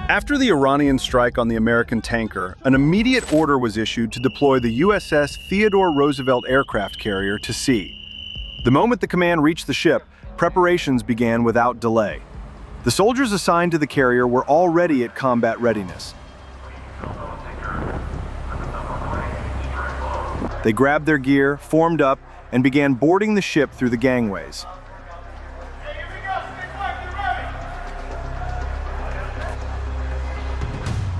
After the Iranian strike on the American tanker, an immediate order was issued to deploy the USS Theodore Roosevelt aircraft carrier to sea. The moment the command reached the ship, preparations began without delay. The soldiers assigned to the carrier were already at combat readiness. They grabbed their gear, formed up, and began boarding the ship through the gangways.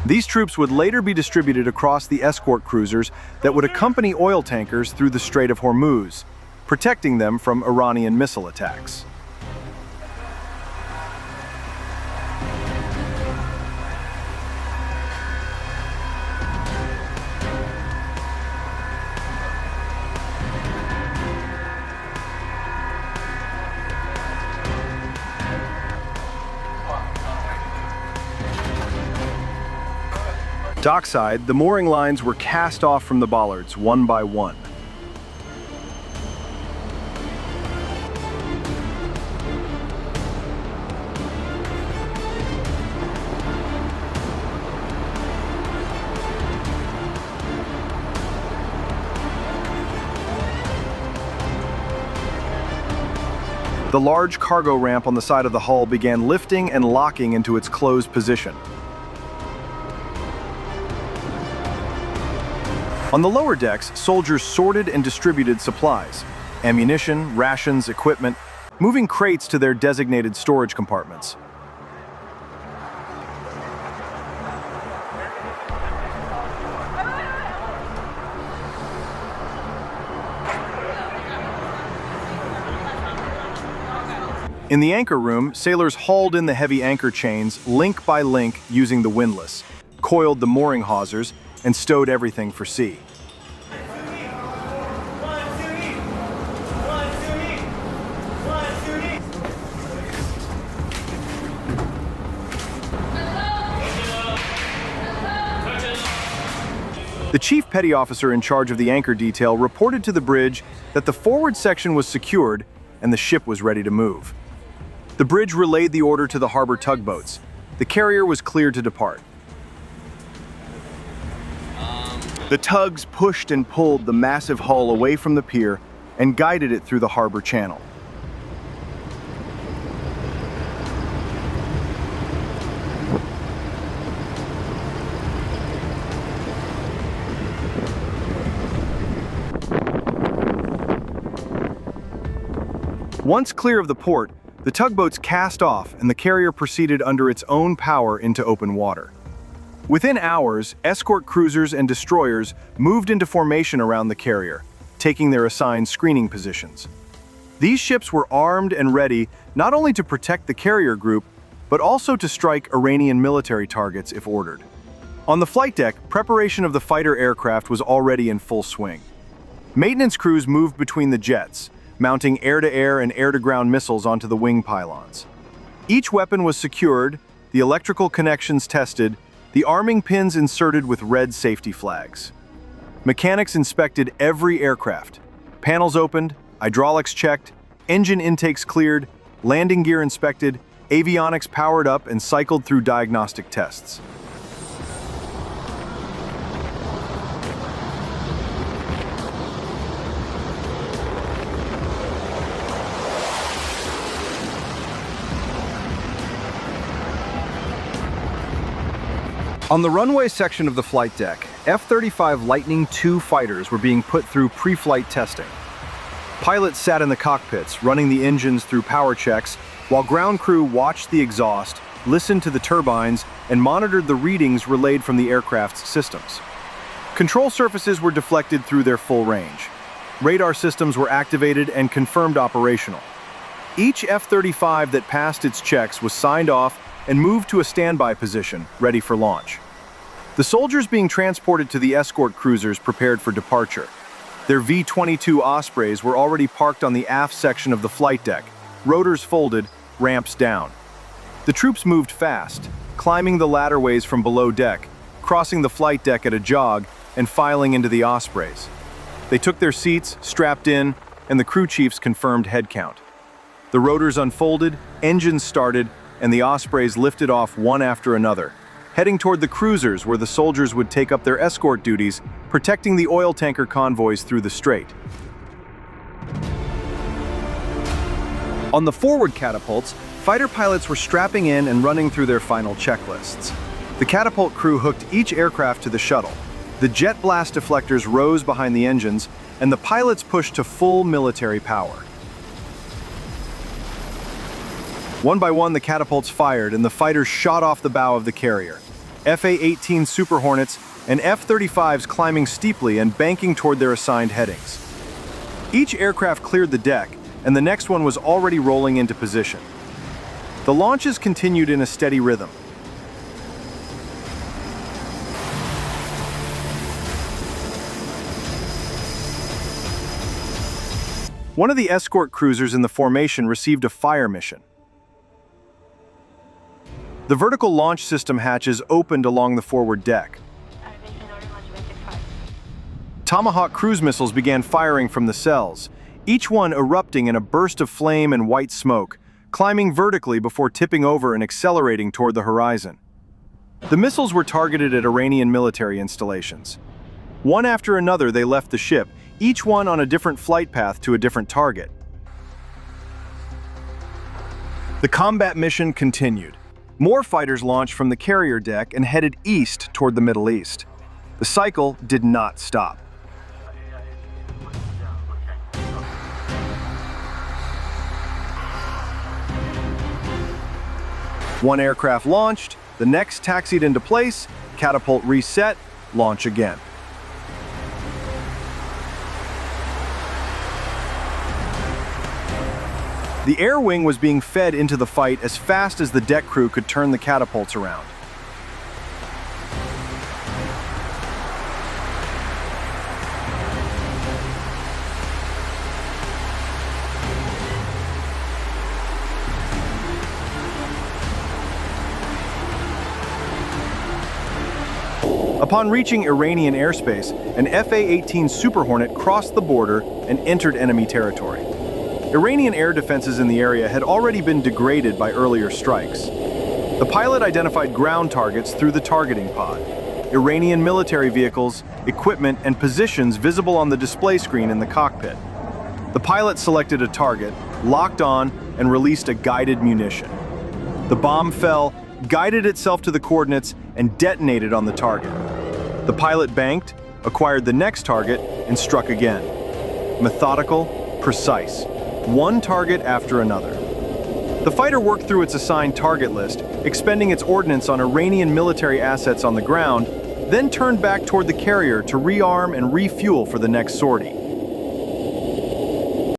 These troops would later be distributed across the escort cruisers that would accompany oil tankers through the Strait of Hormuz, protecting them from Iranian missile attacks. Dockside, the mooring lines were cast off from the bollards, one by one. The large cargo ramp on the side of the hull began lifting and locking into its closed position. On the lower decks, soldiers sorted and distributed supplies, ammunition, rations, equipment, moving crates to their designated storage compartments. In the anchor room, sailors hauled in the heavy anchor chains link by link using the windlass, coiled the mooring hawsers, and stowed everything for sea. The chief petty officer in charge of the anchor detail reported to the bridge that the forward section was secured and the ship was ready to move. The bridge relayed the order to the harbor tugboats. The carrier was cleared to depart. The tugs pushed and pulled the massive hull away from the pier and guided it through the harbor channel. Once clear of the port, the tugboats cast off and the carrier proceeded under its own power into open water. Within hours, escort cruisers and destroyers moved into formation around the carrier, taking their assigned screening positions. These ships were armed and ready not only to protect the carrier group, but also to strike Iranian military targets if ordered. On the flight deck, preparation of the fighter aircraft was already in full swing. Maintenance crews moved between the jets, mounting air-to-air and air-to-ground missiles onto the wing pylons. Each weapon was secured, the electrical connections tested, the arming pins inserted with red safety flags. Mechanics inspected every aircraft. Panels opened, hydraulics checked, engine intakes cleared, landing gear inspected, avionics powered up and cycled through diagnostic tests. On the runway section of the flight deck, F-35 Lightning II fighters were being put through pre-flight testing. Pilots sat in the cockpits, running the engines through power checks, while ground crew watched the exhaust, listened to the turbines, and monitored the readings relayed from the aircraft's systems. Control surfaces were deflected through their full range. Radar systems were activated and confirmed operational. Each F-35 that passed its checks was signed off and moved to a standby position, ready for launch. The soldiers being transported to the escort cruisers prepared for departure. Their V-22 Ospreys were already parked on the aft section of the flight deck, rotors folded, ramps down. The troops moved fast, climbing the ladderways from below deck, crossing the flight deck at a jog, and filing into the Ospreys. They took their seats, strapped in, and the crew chiefs confirmed head count. The rotors unfolded, engines started, and the Ospreys lifted off one after another, heading toward the cruisers where the soldiers would take up their escort duties, protecting the oil tanker convoys through the strait. On the forward catapults, fighter pilots were strapping in and running through their final checklists. The catapult crew hooked each aircraft to the shuttle. The jet blast deflectors rose behind the engines, and the pilots pushed to full military power. One by one, the catapults fired, and the fighters shot off the bow of the carrier. FA-18 Super Hornets and F-35s climbing steeply and banking toward their assigned headings. Each aircraft cleared the deck, and the next one was already rolling into position. The launches continued in a steady rhythm. One of the escort cruisers in the formation received a fire mission. The vertical launch system hatches opened along the forward deck. Tomahawk cruise missiles began firing from the cells, each one erupting in a burst of flame and white smoke, climbing vertically before tipping over and accelerating toward the horizon. The missiles were targeted at Iranian military installations. One after another, they left the ship, each one on a different flight path to a different target. The combat mission continued. More fighters launched from the carrier deck and headed east toward the Middle East. The cycle did not stop. One aircraft launched, the next taxied into place, catapult reset, launch again. The air wing was being fed into the fight as fast as the deck crew could turn the catapults around. Upon reaching Iranian airspace, an FA-18 Super Hornet crossed the border and entered enemy territory. Iranian air defenses in the area had already been degraded by earlier strikes. The pilot identified ground targets through the targeting pod. Iranian military vehicles, equipment, and positions visible on the display screen in the cockpit. The pilot selected a target, locked on, and released a guided munition. The bomb fell, guided itself to the coordinates, and detonated on the target. The pilot banked, acquired the next target, and struck again. Methodical, precise. One target after another. The fighter worked through its assigned target list, expending its ordnance on Iranian military assets on the ground, then turned back toward the carrier to rearm and refuel for the next sortie.